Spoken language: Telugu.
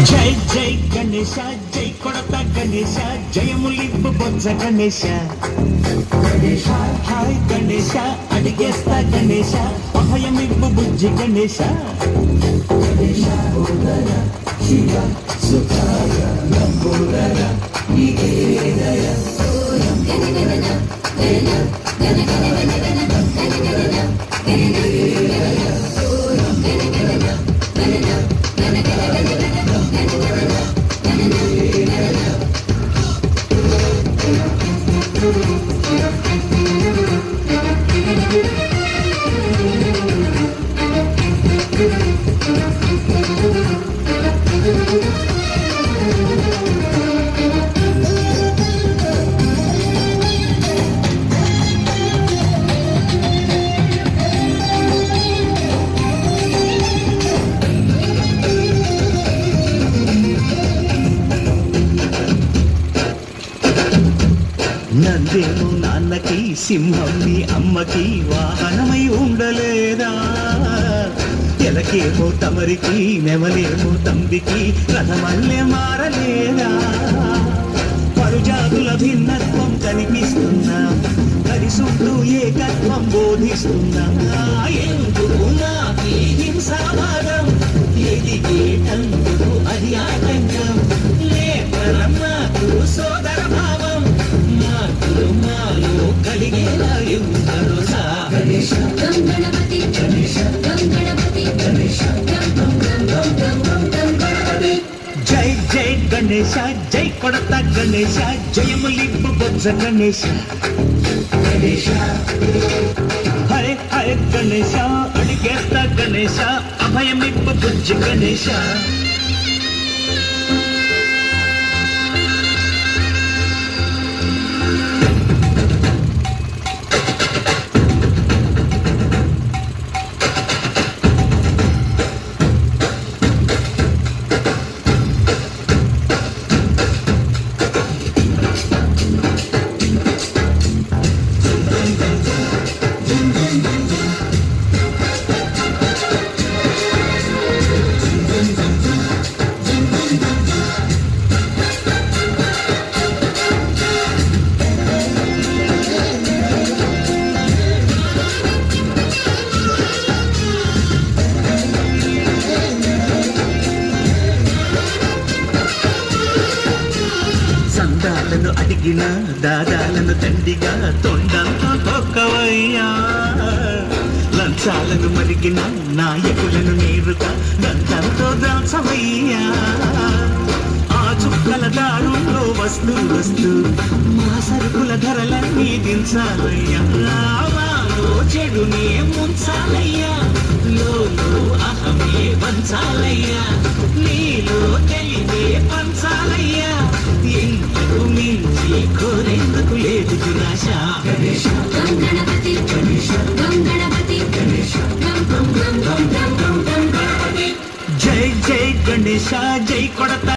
జై జై గణేశ జై కొడత గణేశ జయములింపు బొజ్జ గణేశ హాయ్ గణేశ అడిగేస్తా గణేశ అభయమింపు బుజ్జి గణేశ శివ సుఖాయ నంబోదర నందేమో నాన్నకి సింహం నీ అమ్మకి వాహనమై ఉండలేదా ఎలకేమో తమరికి నెమలేమో తంబికి రథమల్లే మారలేదా పరుజాతుల భిన్నత్వం కనిపిస్తున్నా కలిసుంటూ ఏకత్వం బోధిస్తున్నా ఎందుకు నాకీ హింసావాదం ఎదిగేటందుకు అది ఆటంకం లేపరం నాకు సోదర భావం మాలో కలిగేలా ఎవరు గణేశ గణపతి గణేశ గణపతి గణేశ గణపతి జై జై గణేశ జై కొడత గణేశ జయములింపు బొజ్జ గణేశ గణేశ హరే హరే గణేశ అడిగేస్తా గణేశ అభయమింపు బుజ్జి గణేశ సందాలను అడిగిన దాదాలను తండిగా తొండంతో తొక్కవయ్యా లంచాలను మరిగిన నాయకులను నేరుగా దంతంతో దాచవయ్యా ఆ చుక్కల దారుల్లో వస్తూ వస్తూ మా సరుకుల ధరలన్నీ దించాలయ్యా వాలో చెడునే ముంచాలయ్యా లోలో అహమే పంచాలయ్యా నీలో తెలివే పంచాలయ్యా ఇంతకు మించి కోరేందుకు లేదు దురాశ గణేశ గణపతి గణేశ గణపతి గణేశ గణపతి జై జై గణేశ జై కొడత